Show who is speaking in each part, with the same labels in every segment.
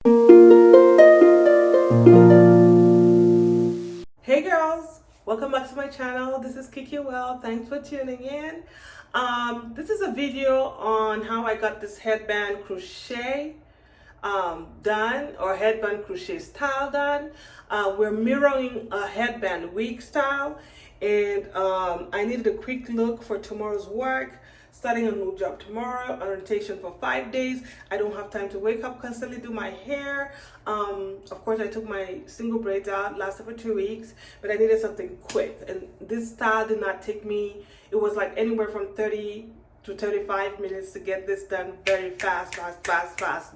Speaker 1: Hey girls, welcome back to my channel. This is Kiki Well. Thanks for tuning in. This is a video on how I got this headband crochet done, or headband crochet style done. We're mirroring a headband wig style, and I needed a quick look for tomorrow's work. Starting a new job tomorrow, orientation for 5 days. I don't have time to wake up constantly, do my hair. Of course, I took my single braids out, lasted for 2 weeks, but I needed something quick. And this style did not take me, it was like anywhere from 30 to 35 minutes to get this done very fast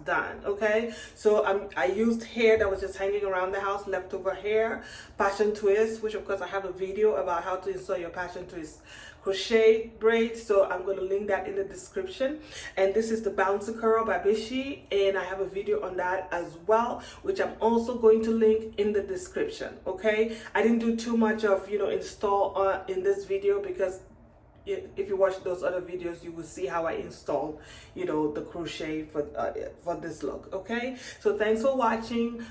Speaker 1: done. Okay, so I used hair that was just hanging around the house, leftover hair, passion twist, which of course I have a video about how to install your passion twist crochet braids, so I'm going to link that in the description. And this is the bouncy curl by Bishi, and I have a video on that as well, which I'm also going to link in the description. Okay, I didn't do too much of install in this video, because if you watch those other videos, you will see how I installed the crochet for this look. Okay, so thanks for watching.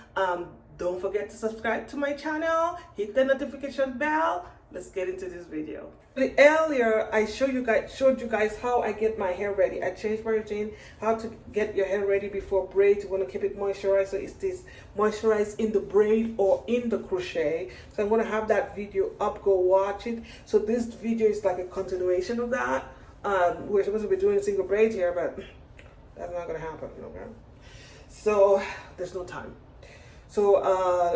Speaker 1: Don't forget to subscribe to my channel, hit the notification bell. Let's get into this video. Earlier I showed you guys how I get my hair ready. I changed my routine, how to get your hair ready before braids. You want to keep it moisturized, so it stays moisturized in the braid or in the crochet. So I'm going to have that video up, go watch it. So this video is like a continuation of that. We're supposed to be doing single braids here, but that's not going to happen. Okay, so there's no time. So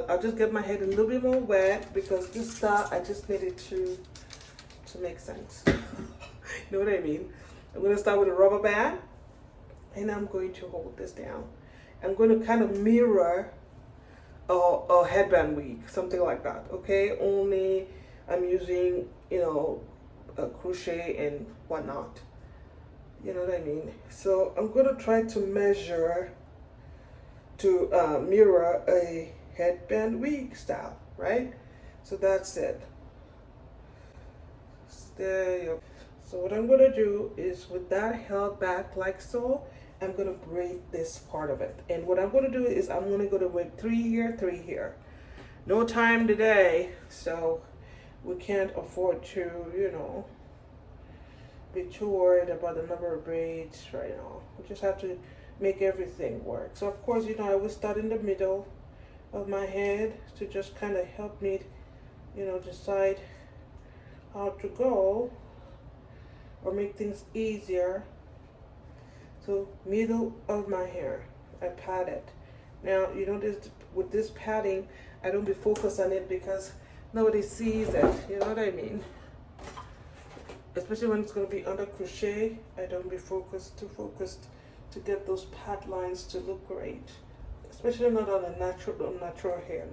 Speaker 1: I'll just get my head a little bit more wet, because this style, I just need it to make sense. You know what I mean? I'm going to start with a rubber band, and I'm going to hold this down. I'm going to kind of mirror a headband wig, something like that. Okay, only I'm using a crochet and whatnot. You know what I mean? So I'm going to try to measure to mirror a headband wig style, right? So that's it. There you go. So what I'm going to do is, with that held back like so, I'm going to braid this part of it. And what I'm going to do is, I'm going to go to with 3 here, 3 here. No time today, so we can't afford to, be too worried about the number of braids right now. We just have to make everything work. So of course, I will start in the middle of my head to just kind of help me, decide how to go or make things easier. So middle of my hair, I pat it. Now, with this patting, I don't be focused on it because nobody sees it. You know what I mean? Especially when it's going to be under crochet, I don't be too focused to get those pat lines to look great, especially not on a natural hair.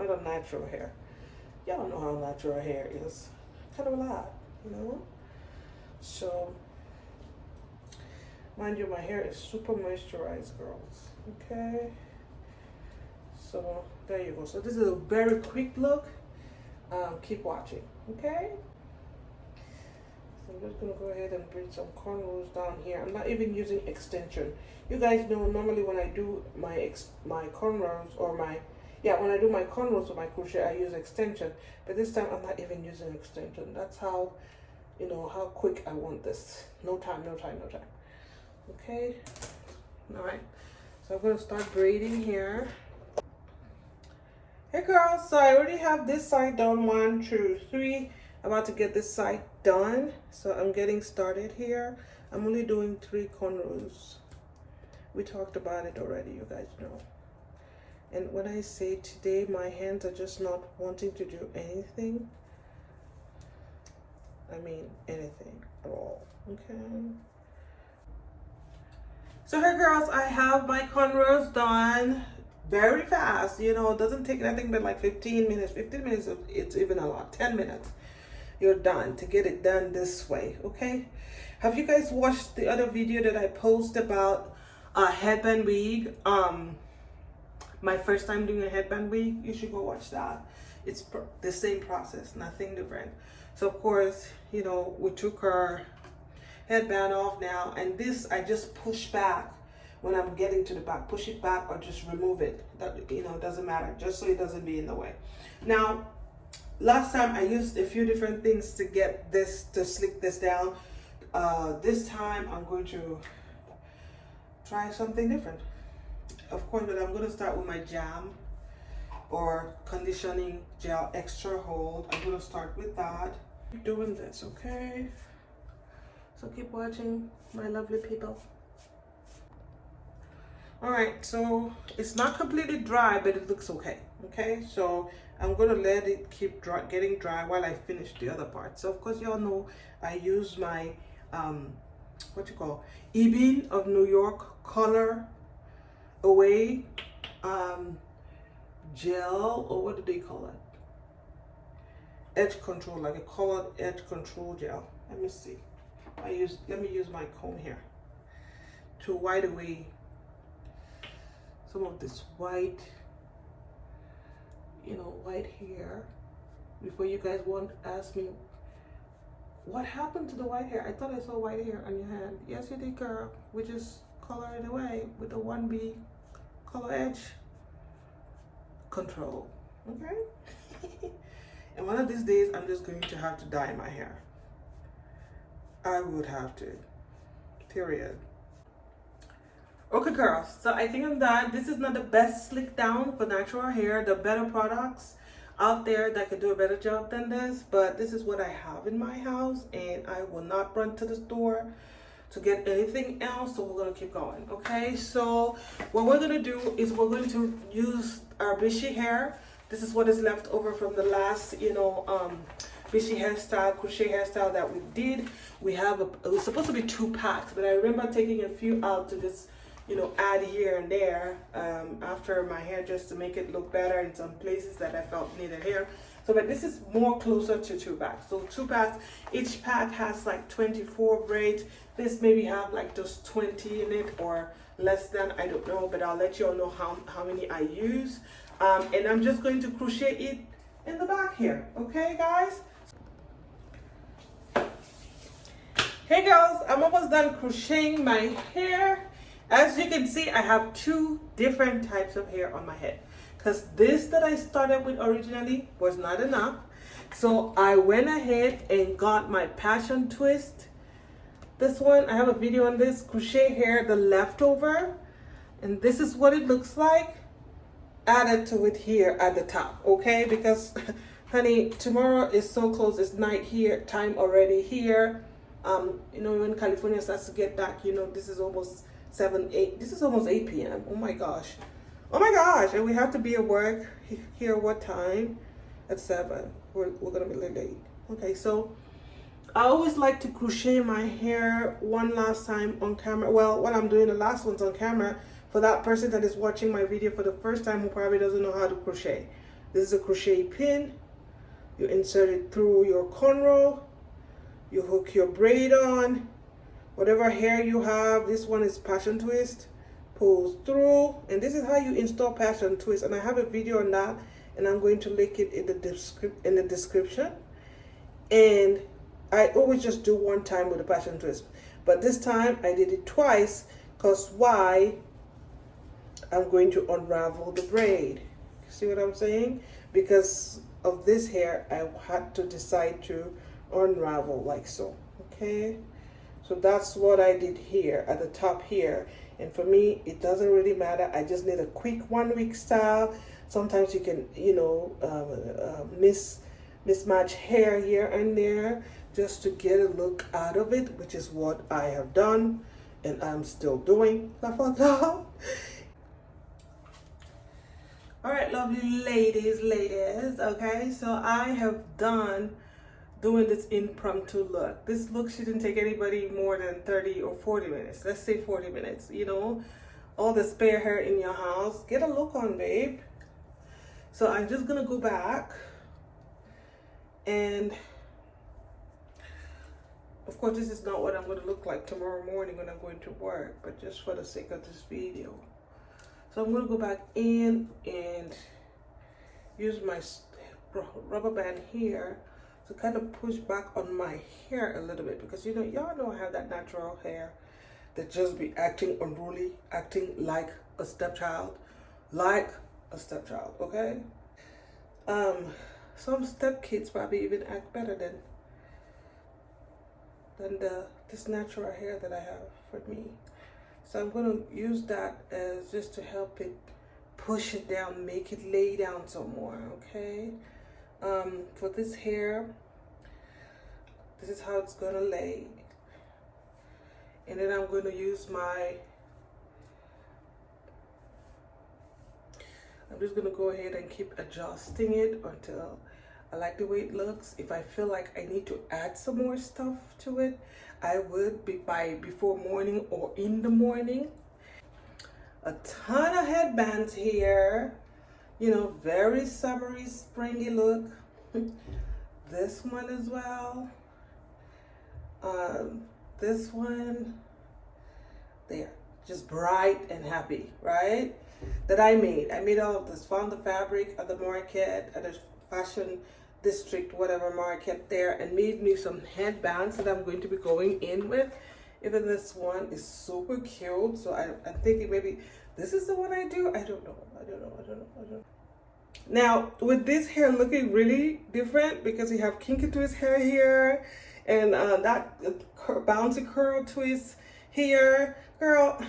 Speaker 1: Y'all know how natural hair is, kind of a lot, So mind you, my hair is super moisturized, girls. Okay, so there you go. So this is a very quick look. Keep watching. Okay, so I'm just gonna go ahead and bring some cornrows down here. I'm not even using extension. You guys know, normally when I do my cornrows, or when I do my cornrows with my crochet, I use extension. But this time I'm not even using extension. That's how, how quick I want this. No time. Okay. All right. So I'm gonna start braiding here. Hey girls, so I already have this side done, 1, 2, 3. About to get this side done, so I'm getting started here. I'm only doing 3 cornrows. We talked about it already, you guys know. And when I say today my hands are just not wanting to do anything, I mean anything at all. Okay, so here girls, I have my cornrows done very fast. It doesn't take nothing but like 15 minutes. 15 minutes, it's even a lot. 10 minutes, you're done, to get it done this way. Okay, have you guys watched the other video that I posted about headband wig? My first time doing a headband wig, you should go watch that. It's the same process, nothing different. So of course, we took our headband off now, and this I just push back when I'm getting to the back. Push it back or just remove it. That, you know, it doesn't matter, just so it doesn't be in the way. Now, last time I used a few different things to get this, to slick this down. This time I'm going to try something different. Of course, but I'm going to start with my jam or conditioning gel extra hold. I'm going to start with that. Keep doing this, okay? So keep watching, my lovely people. All right, so it's not completely dry, but it looks okay. Okay, so I'm going to let it keep getting dry while I finish the other part. So of course, y'all know I use my what you call Ebin of New York color away gel, or what do they call it? Edge control, like a colored edge control gel. Let me see. Let me use my comb here to wipe away some of this white, you know, white hair. Before you guys won't ask me, what happened to the white hair? I thought I saw white hair on your hand. Yes, you did, girl. We just color it away with the 1B color edge control, okay? And one of these days, I'm just going to have to dye my hair. I would have to, period. Okay, girls, so I think I'm done. This is not the best slick down for natural hair. There are better products out there that can do a better job than this, but this is what I have in my house, and I will not run to the store to get anything else, so we're going to keep going. Okay, so what we're going to do is we're going to use our Vichy hair. This is what is left over from the last, you know, Vichy hairstyle, crochet hairstyle that we did. We have it was supposed to be 2 packs, but I remember taking a few out to just, you know, add here and there after my hair, just to make it look better in some places that I felt needed hair. So, but this is more closer to 2 packs. So 2 packs, each pack has like 24 braids. This maybe have like just 20 in it or less than, I don't know, but I'll let you all know how many I use. And I'm just going to crochet it in the back here. Okay, guys? Hey girls, I'm almost done crocheting my hair. As you can see, I have 2 different types of hair on my head, because this that I started with originally was not enough. So I went ahead and got my passion twist. This one, I have a video on this, crochet hair, the leftover. And this is what it looks like added to it here at the top, okay? Because, honey, tomorrow is so close. It's night here, time already here. You know, when California starts to get dark, you know, this is almost 7, 8. This is almost 8 p.m. Oh my gosh. Oh my gosh. And we have to be at work here what time? At 7. We're going to be a little late. Okay, so I always like to crochet my hair one last time on camera. Well, what I'm doing, the last one's on camera for that person that is watching my video for the first time who probably doesn't know how to crochet. This is a crochet pin. You insert it through your cornrow. You hook your braid on. Whatever hair you have, this one is passion twist. Pulls through. And this is how you install passion twist. And I have a video on that. And I'm going to link it in the description. And I always just do one time with the passion twist. But this time I did it twice. Because why? I'm going to unravel the braid. See what I'm saying? Because of this hair, I had to decide to unravel like so. Okay, so that's what I did here at the top here. And for me, it doesn't really matter. I just need a quick 1-week style. Sometimes you can, you know, mismatch hair here and there just to get a look out of it, which is what I have done and I'm still doing. All right, lovely ladies, okay, so I have done doing this impromptu look. This look shouldn't take anybody more than 30 or 40 minutes. Let's say 40 minutes, you know, all the spare hair in your house. Get a look on, babe. So I'm just gonna go back and of course this is not what I'm going to look like tomorrow morning when I'm going to work, but just for the sake of this video. So I'm going to go back in and use my rubber band here to kind of push back on my hair a little bit, because you know, y'all know I have that natural hair that just be acting unruly, acting like a stepchild, like a stepchild, okay? Some stepkids probably even act better than this natural hair that I have for me. So I'm gonna use that as just to help it push it down, make it lay down some more, okay? For this hair, this is how it's gonna lay. And then I'm gonna use I'm just gonna go ahead and keep adjusting it until I like the way it looks. If I feel like I need to add some more stuff to it, I would be before morning or in the morning. A ton of headbands here, you know, very summery, springy look. This one as well. This one, there, just bright and happy, right? That I made all of this, found the fabric at the market, at the fashion district, whatever market there, and made me some headbands that I'm going to be going in with. Even this one is super cute, so I'm thinking maybe this is the one I do. I don't know. Now, with this hair looking really different because you have kinky twist hair here and that bouncy curl twist here, girl,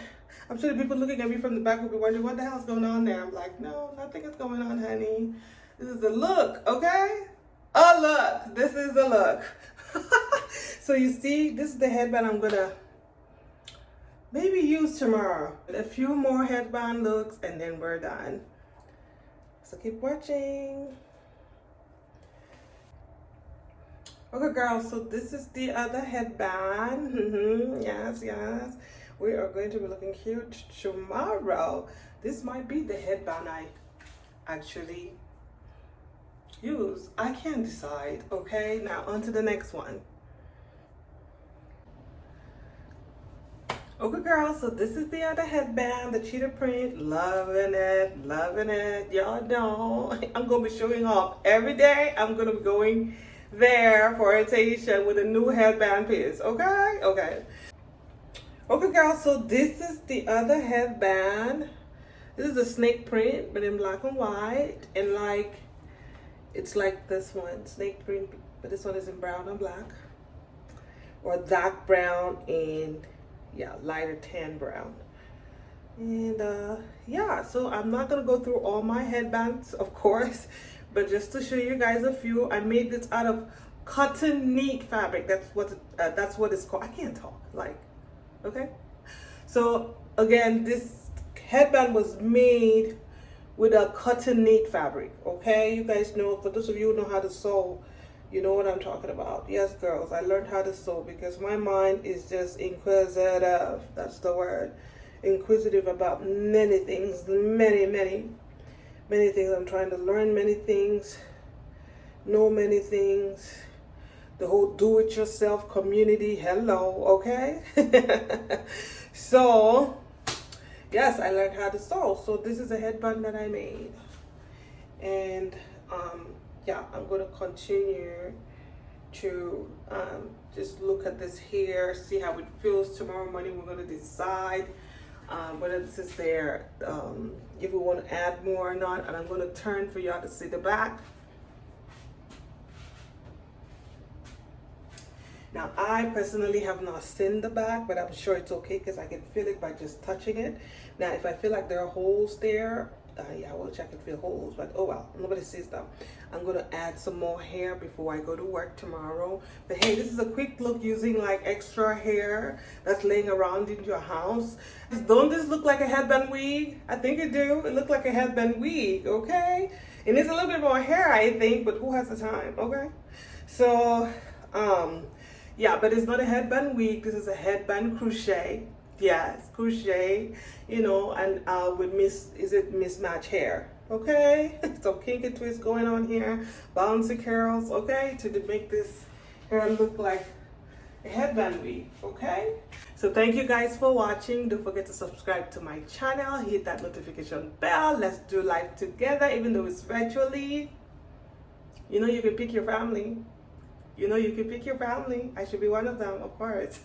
Speaker 1: I'm sure the people looking at me from the back will be wondering what the hell's going on there. I'm like, no, nothing is going on, honey. This is the look, okay? A look. This is the look. So you see, this is the headband I'm gonna maybe use tomorrow. A few more headband looks and then we're done. So keep watching. Okay, girls, so this is the other headband. Yes. We are going to be looking cute tomorrow. This might be the headband I actually use. I can't decide. Okay, now on to the next one. Okay, girls, so this is the other headband, the cheetah print. Loving it. Y'all know I'm gonna be showing off every day. I'm gonna be going there for orientation with a new headband piece. Okay, girls, so this is the other headband. This is a snake print, but in black and white, and like it's like this one, snake print, but this one is in brown and black, or dark brown and yeah, lighter tan brown. And yeah, so I'm not gonna go through all my headbands, of course, but just to show you guys a few. I made this out of cotton knit fabric. That's what it's called. I can't talk, like, okay. So again, this headband was made with a cotton knit fabric, okay? You guys know, for those of you who know how to sew, you know what I'm talking about. Yes, girls, I learned how to sew because my mind is just inquisitive. That's the word. Inquisitive about many things, many things. I'm trying to learn many things, know many things. The whole do-it-yourself community, hello, okay? So, yes, I learned how to sew. So this is a headband that I made. And yeah, I'm going to continue to just look at this hair, see how it feels. Tomorrow morning we're going to decide whether this is there, if we want to add more or not. And I'm going to turn for y'all to see the back. Now, I personally have not seen the back, but I'm sure it's okay because I can feel it by just touching it. Now, if I feel like there are holes there, yeah, I will check and feel holes, but oh well, nobody sees them. I'm going to add some more hair before I go to work tomorrow. But hey, this is a quick look using like extra hair that's laying around in your house. Don't this look like a headband wig? I think it do. It looks like a headband wig, okay? It needs a little bit more hair, I think, but who has the time, okay? So, yeah, but it's not a headband wig. This is a headband crochet. Yes, crochet, you know, and with mismatch hair, okay? So kinky twist going on here, bouncy curls, okay, to make this hair look like a headband wig, okay? So thank you guys for watching. Don't forget to subscribe to my channel, hit that notification bell. Let's do life together, even though it's virtually. You know, you can pick your family. You know, you can pick your family. I should be one of them, of course.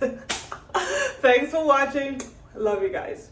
Speaker 1: Thanks for watching. Love you guys.